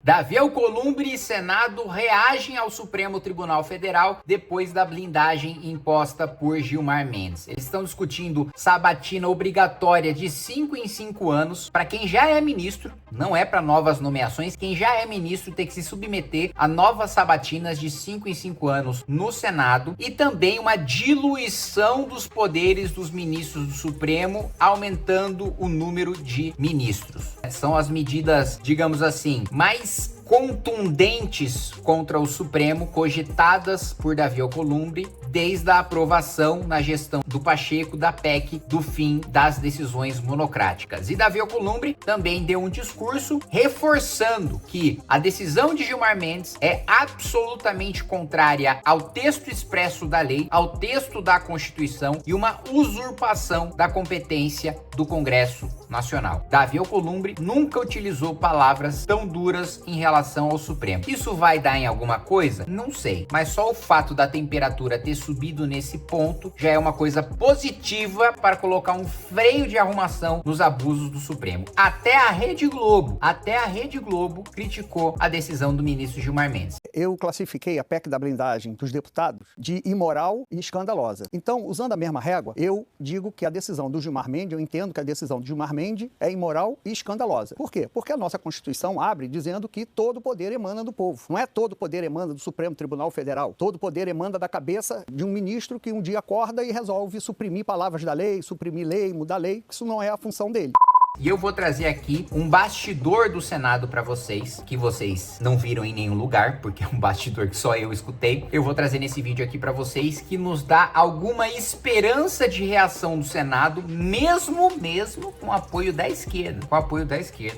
Davi Alcolumbre e Senado reagem ao Supremo Tribunal Federal depois da blindagem imposta por Gilmar Mendes. Eles estão discutindo sabatina obrigatória de 5 em 5 anos para quem já é ministro, não é para novas nomeações. Quem já é ministro tem que se submeter a novas sabatinas de 5 em 5 anos no Senado, e também uma diluição dos poderes dos ministros do Supremo, aumentando o número de ministros. São as medidas, digamos assim, mais contundentes contra o Supremo cogitadas por Davi Alcolumbre desde a aprovação na gestão do Pacheco da PEC do fim das decisões monocráticas. E Davi Alcolumbre também deu um discurso reforçando que a decisão de Gilmar Mendes é absolutamente contrária ao texto expresso da lei, ao texto da Constituição, e uma usurpação da competência do Congresso Nacional. Davi Alcolumbre nunca utilizou palavras tão duras em relação ao Supremo. Isso vai dar em alguma coisa? Não sei, mas só o fato da temperatura ter subido nesse ponto já é uma coisa positiva para colocar um freio de arrumação nos abusos do Supremo. Até a Rede Globo criticou a decisão do ministro Gilmar Mendes. Eu classifiquei a PEC da blindagem dos deputados de imoral e escandalosa. Então, usando a mesma régua, eu digo que a decisão do Gilmar Mendes, eu entendo que a decisão do Gilmar Mendes é imoral e escandalosa. Por quê? Porque a nossa Constituição abre dizendo que todo poder emana do povo. Não é todo poder emana do Supremo Tribunal Federal. Todo poder emana da cabeça de um ministro que um dia acorda e resolve suprimir palavras da lei, suprimir lei, mudar lei. Isso não é a função dele. E eu vou trazer aqui um bastidor do Senado para vocês, que vocês não viram em nenhum lugar, porque é um bastidor que só eu escutei. Eu vou trazer nesse vídeo aqui para vocês, que nos dá alguma esperança de reação do Senado, mesmo com apoio da esquerda.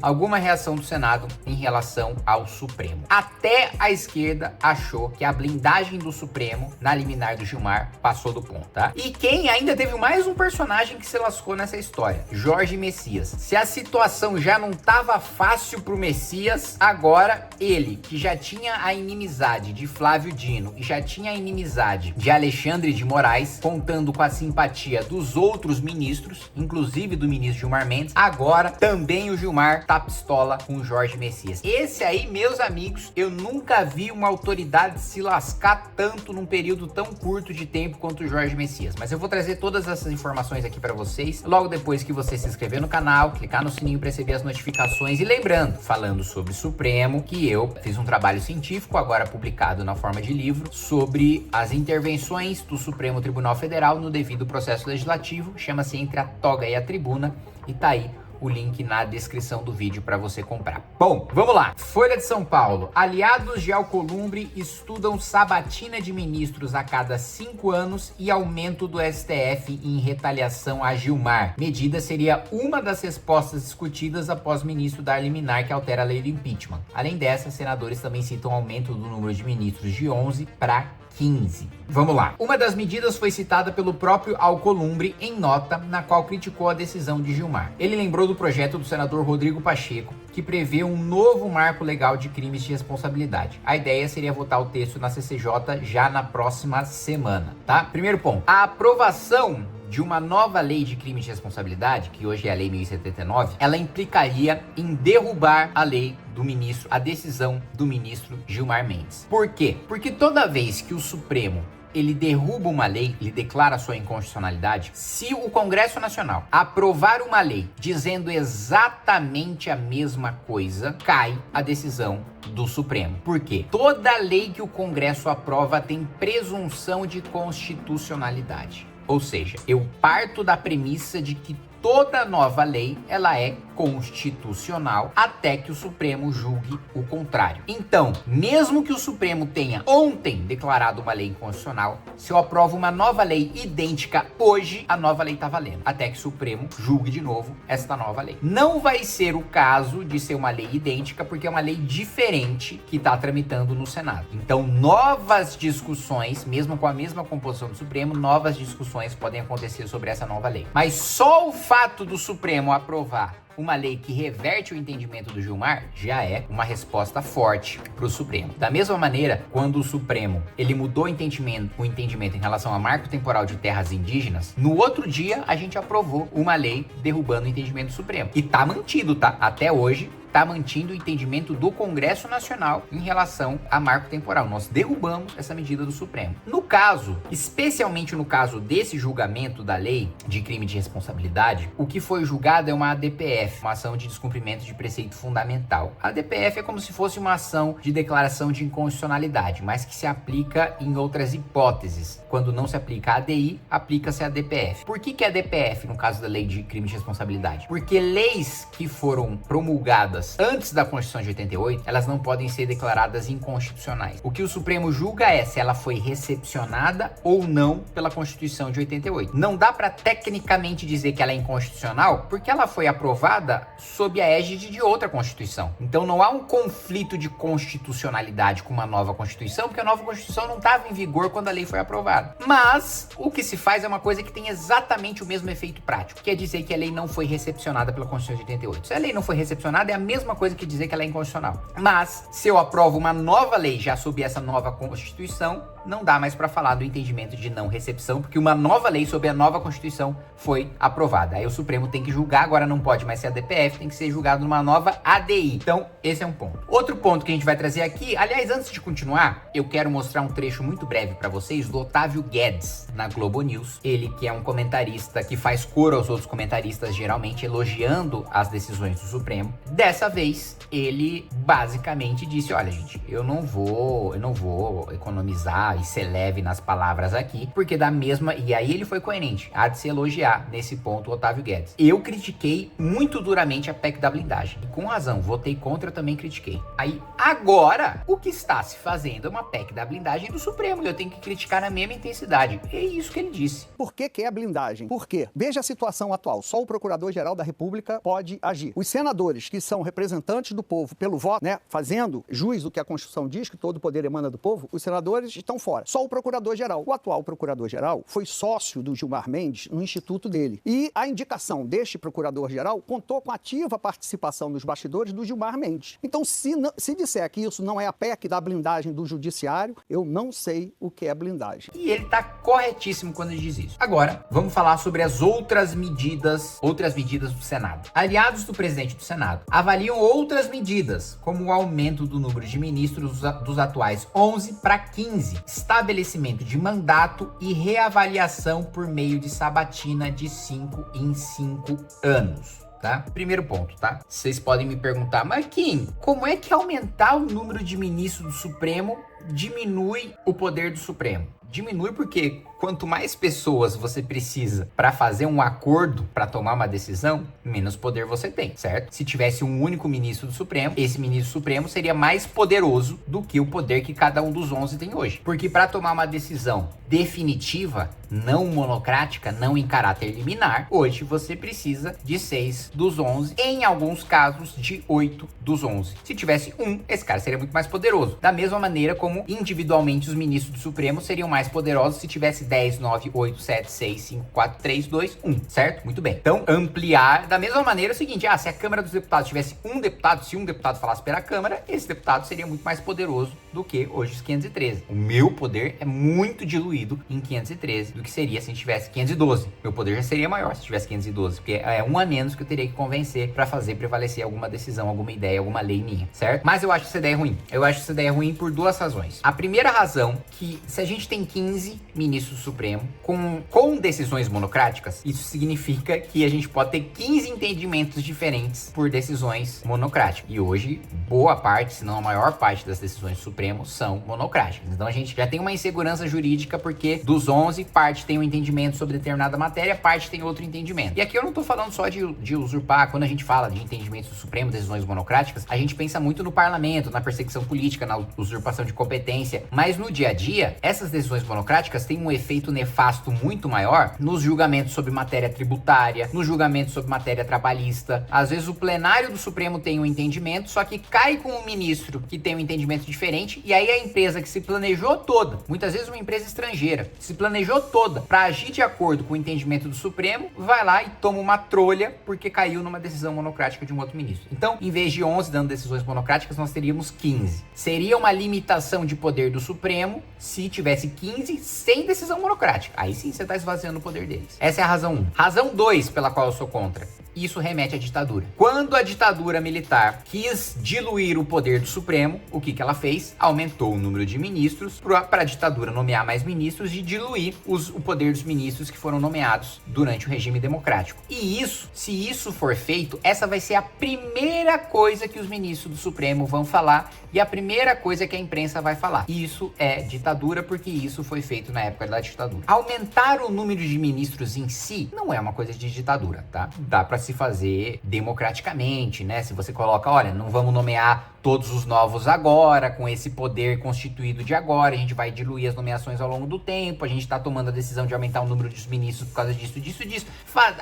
Alguma reação do Senado em relação ao Supremo. Até a esquerda achou que a blindagem do Supremo na liminar do Gilmar passou do ponto, tá? E quem ainda teve mais um personagem que se lascou nessa história? Jorge Messias. Se a situação já não estava fácil pro Messias, agora ele, que já tinha a inimizade de Flávio Dino e já tinha a inimizade de Alexandre de Moraes, contando com a simpatia dos outros ministros, inclusive do ministro Gilmar Mendes, agora também o Gilmar tá pistola com o Jorge Messias. Esse aí, meus amigos, eu nunca vi uma autoridade se lascar tanto num período tão curto de tempo quanto o Jorge Messias. Mas eu vou trazer todas essas informações aqui para vocês, logo depois que você se inscrever no canal, clicar no sininho para receber as notificações. E lembrando, falando sobre Supremo, que eu fiz um trabalho científico, agora publicado na forma de livro, sobre as intervenções do Supremo Tribunal Federal no devido processo legislativo. Chama-se Entre a Toga e a Tribuna, e tá aí o link na descrição do vídeo para você comprar. Bom, vamos lá. Folha de São Paulo. Aliados de Alcolumbre estudam sabatina de ministros a cada 5 anos e aumento do STF em retaliação a Gilmar. Medida seria uma das respostas discutidas após o ministro dar liminar que altera a lei do impeachment. Além dessa, senadores também citam aumento do número de ministros de 11 para 15. Vamos lá. Uma das medidas foi citada pelo próprio Alcolumbre em nota na qual criticou a decisão de Gilmar. Ele lembrou do projeto do senador Rodrigo Pacheco, que prevê um novo marco legal de crimes de responsabilidade. A ideia seria votar o texto na CCJ já na próxima semana, tá? Primeiro ponto. A aprovação de uma nova lei de crime de responsabilidade, que hoje é a Lei 1079, ela implicaria em derrubar a lei do ministro, a decisão do ministro Gilmar Mendes. Por quê? Porque toda vez que o Supremo ele derruba uma lei, ele declara sua inconstitucionalidade, se o Congresso Nacional aprovar uma lei dizendo exatamente a mesma coisa, cai a decisão do Supremo. Por quê? Toda lei que o Congresso aprova tem presunção de constitucionalidade. Ou seja, eu parto da premissa de que toda nova lei, ela é constitucional até que o Supremo julgue o contrário. Então, mesmo que o Supremo tenha ontem declarado uma lei inconstitucional, se eu aprovo uma nova lei idêntica hoje, a nova lei tá valendo, até que o Supremo julgue de novo esta nova lei. Não vai ser o caso de ser uma lei idêntica, porque é uma lei diferente que tá tramitando no Senado. Então, novas discussões, mesmo com a mesma composição do Supremo, novas discussões podem acontecer sobre essa nova lei. Mas só o fato do Supremo aprovar uma lei que reverte o entendimento do Gilmar já é uma resposta forte para o Supremo. Da mesma maneira, quando o Supremo ele mudou o entendimento em relação ao marco temporal de terras indígenas, no outro dia a gente aprovou uma lei derrubando o entendimento do Supremo. E tá mantido, tá? Até hoje está mantendo o entendimento do Congresso Nacional em relação a marco temporal. Nós derrubamos essa medida do Supremo. No caso, especialmente no caso desse julgamento da lei de crime de responsabilidade, o que foi julgado é uma ADPF, uma ação de descumprimento de preceito fundamental. A ADPF é como se fosse uma ação de declaração de inconstitucionalidade, mas que se aplica em outras hipóteses. Quando não se aplica a ADI, aplica-se a ADPF. Por que a ADPF no caso da lei de crime de responsabilidade? Porque leis que foram promulgadas antes da Constituição de 88, elas não podem ser declaradas inconstitucionais. O que o Supremo julga é se ela foi recepcionada ou não pela Constituição de 88. Não dá para tecnicamente dizer que ela é inconstitucional, porque ela foi aprovada sob a égide de outra Constituição. Então não há um conflito de constitucionalidade com uma nova Constituição, porque a nova Constituição não estava em vigor quando a lei foi aprovada. Mas o que se faz é uma coisa que tem exatamente o mesmo efeito prático, que é dizer que a lei não foi recepcionada pela Constituição de 88. Se a lei não foi recepcionada, é a mesma coisa que dizer que ela é inconstitucional. Mas se eu aprovo uma nova lei já sob essa nova Constituição, não dá mais para falar do entendimento de não recepção, porque uma nova lei sob a nova Constituição foi aprovada. Aí o Supremo tem que julgar, agora não pode mais ser a DPF, tem que ser julgado numa nova ADI. Então, esse é um ponto. Outro ponto que a gente vai trazer aqui, aliás, antes de continuar, eu quero mostrar um trecho muito breve para vocês do Otávio Guedes, na Globo News. Ele que é um comentarista que faz coro aos outros comentaristas, geralmente elogiando as decisões do Supremo. Dessa vez, ele basicamente disse, olha gente, eu não vou economizar e ser leve nas palavras aqui, porque da mesma... E aí ele foi coerente, há de se elogiar nesse ponto o Otávio Guedes. Eu critiquei muito duramente a PEC da blindagem. E com razão, votei contra, eu também critiquei. Aí, agora, o que está se fazendo é uma PEC da blindagem do Supremo, e eu tenho que criticar na mesma intensidade. É isso que ele disse. Por que é a blindagem? Por quê? Veja a situação atual. Só o Procurador-Geral da República pode agir. Os senadores, que são representantes do povo pelo voto, né, fazendo jus do que a Constituição diz, que todo o poder emana do povo, os senadores estão fora. Só o Procurador-Geral. O atual Procurador-Geral foi sócio do Gilmar Mendes no instituto dele. E a indicação deste Procurador-Geral contou com ativa participação nos bastidores do Gilmar Mendes. Então, se disser que isso não é a PEC da blindagem do Judiciário, eu não sei o que é blindagem. E ele tá corretíssimo quando ele diz isso. Agora, vamos falar sobre as outras medidas do Senado. Aliados do presidente do Senado avaliam outras medidas, como o aumento do número de ministros dos atuais 11 para 15, estabelecimento de mandato e reavaliação por meio de sabatina de 5 em 5 anos. Tá? Primeiro ponto, tá? Vocês podem me perguntar, mas Kim, como é que aumentar o número de ministros do Supremo diminui o poder do Supremo? Diminui porque quanto mais pessoas você precisa para fazer um acordo, para tomar uma decisão, menos poder você tem, certo? Se tivesse um único ministro do Supremo, esse ministro supremo seria mais poderoso do que o poder que cada um dos 11 tem hoje. Porque para tomar uma decisão definitiva, não monocrática, não em caráter liminar, hoje você precisa de 6 dos 11, em alguns casos de 8 dos 11. Se tivesse um, esse cara seria muito mais poderoso. Da mesma maneira como individualmente os ministros do Supremo seriam mais poderosos se tivesse 10, 9, 8, 7, 6, 5, 4, 3, 2, 1, certo? Muito bem. Então, ampliar, da mesma maneira é o seguinte, se a Câmara dos Deputados tivesse um deputado, se um deputado falasse pela Câmara, esse deputado seria muito mais poderoso do que hoje os 513. O meu poder é muito diluído em 513 do que seria se a gente tivesse 512. Meu poder já seria maior se tivesse 512, porque é um a menos que eu teria que convencer para fazer prevalecer alguma decisão, alguma ideia, alguma lei minha, certo? Mas eu acho essa ideia ruim. Eu acho essa ideia ruim por duas razões. A primeira razão, que se a gente tem 15 ministros do Supremo com decisões monocráticas, isso significa que a gente pode ter 15 entendimentos diferentes por decisões monocráticas. E hoje, boa parte, se não a maior parte das decisões do Supremo são monocráticas. Então a gente já tem uma insegurança jurídica porque dos 11, parte tem um entendimento sobre determinada matéria, parte tem outro entendimento. E aqui eu não tô falando só de usurpar. Quando a gente fala de entendimentos do Supremo, decisões monocráticas, a gente pensa muito no parlamento, na perseguição política, na usurpação de competência. Mas no dia a dia, essas decisões monocráticas têm um efeito nefasto muito maior nos julgamentos sobre matéria tributária, nos julgamentos sobre matéria trabalhista. Às vezes o plenário do Supremo tem um entendimento, só que cai com um ministro que tem um entendimento diferente, e aí a empresa que se planejou toda, muitas vezes uma empresa estrangeira, se planejou toda para agir de acordo com o entendimento do Supremo, vai lá e toma uma trolha porque caiu numa decisão monocrática de um outro ministro. Então, em vez de 11 dando decisões monocráticas, nós teríamos 15. Seria uma limitação de poder do Supremo se tivesse 15 sem decisão monocrática. Aí sim você está esvaziando o poder deles. Essa é a razão 1. Razão 2 pela qual eu sou contra. Isso remete à ditadura. Quando a ditadura militar quis diluir o poder do Supremo, o que ela fez? Aumentou o número de ministros para a ditadura nomear mais ministros e diluir o poder dos ministros que foram nomeados durante o regime democrático. E isso, se isso for feito, essa vai ser a primeira coisa que os ministros do Supremo vão falar e a primeira coisa que a imprensa vai falar. Isso é ditadura porque isso foi feito na época da ditadura. Aumentar o número de ministros em si não é uma coisa de ditadura, tá? Dá para se fazer democraticamente, né? Se você coloca, olha, não vamos nomear todos os novos agora, com esse poder constituído de agora, a gente vai diluir as nomeações ao longo do tempo, a gente tá tomando a decisão de aumentar o número dos ministros por causa disso.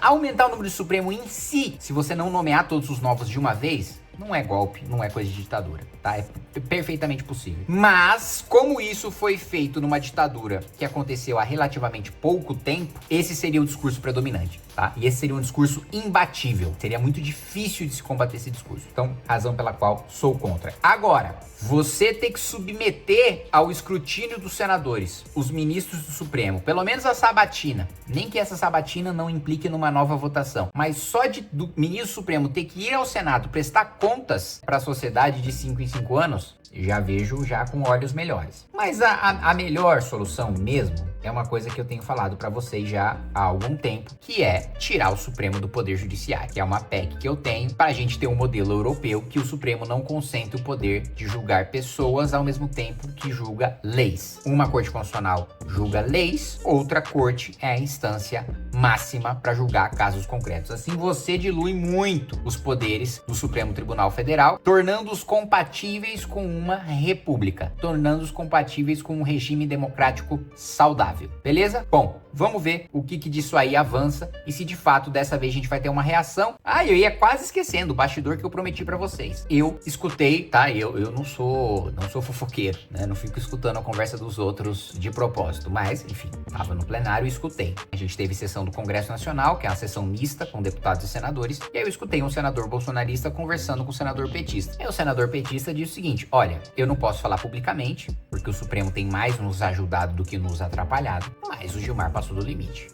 Aumentar o número do Supremo em si, se você não nomear todos os novos de uma vez, não é golpe, não é coisa de ditadura, tá? É perfeitamente possível. Mas, como isso foi feito numa ditadura que aconteceu há relativamente pouco tempo, esse seria o discurso predominante, tá? E esse seria um discurso imbatível. Seria muito difícil de se combater esse discurso. Então, razão pela qual sou contra. Agora, você tem que submeter ao escrutínio dos senadores, os ministros do Supremo, pelo menos a sabatina. Nem que essa sabatina não implique numa nova votação. Mas só do ministro Supremo ter que ir ao Senado prestar contas para a sociedade de 5 em 5 anos, já vejo com olhos melhores. Mas a melhor solução mesmo é uma coisa que eu tenho falado para vocês já há algum tempo, que é tirar o Supremo do Poder Judiciário, que é uma PEC que eu tenho para a gente ter um modelo europeu que o Supremo não concentre o poder de julgar pessoas ao mesmo tempo que julga leis. Uma corte constitucional julga leis, outra corte é a instância máxima para julgar casos concretos. Assim você dilui muito os poderes do Supremo Tribunal Federal, tornando-os compatíveis com uma república, tornando-os compatíveis com um regime democrático saudável. Beleza? Bom, vamos ver o que disso aí avança e se de fato dessa vez a gente vai ter uma reação. Eu ia quase esquecendo o bastidor que eu prometi pra vocês. Eu escutei, tá? Eu não sou fofoqueiro, né? Não fico escutando a conversa dos outros de propósito, mas, enfim, tava no plenário e escutei. A gente teve sessão do Congresso Nacional, que é uma sessão mista com deputados e senadores, e aí eu escutei um senador bolsonarista conversando com um senador petista. E o senador petista disse o seguinte: olha, eu não posso falar publicamente, porque o Supremo tem mais nos ajudado do que nos atrapalhado, mas o Gilmar passou do limite.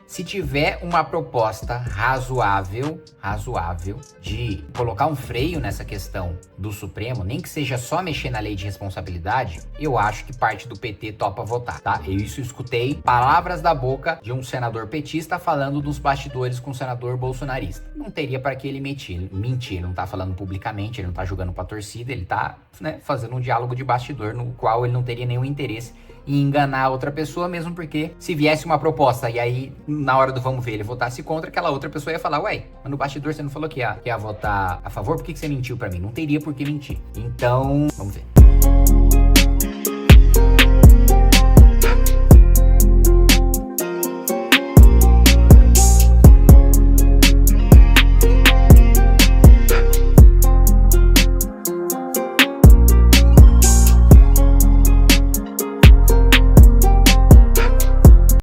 Se tiver uma proposta razoável de colocar um freio nessa questão do Supremo, nem que seja só mexer na lei de responsabilidade, eu acho que parte do PT topa votar, tá? Eu escutei palavras da boca de um senador petista falando dos bastidores com um senador bolsonarista. Não teria para que ele mentir, ele não tá falando publicamente, ele não tá jogando pra torcida, ele tá, né, fazendo um diálogo de bastidor no qual ele não teria nenhum interesse em enganar outra pessoa, mesmo porque se viesse uma proposta e aí na hora do vamos ver ele votasse contra, aquela outra pessoa ia falar: ué, mas no bastidor você não falou que ia votar a favor, por que você mentiu pra mim? Não teria por que mentir. Então, vamos ver.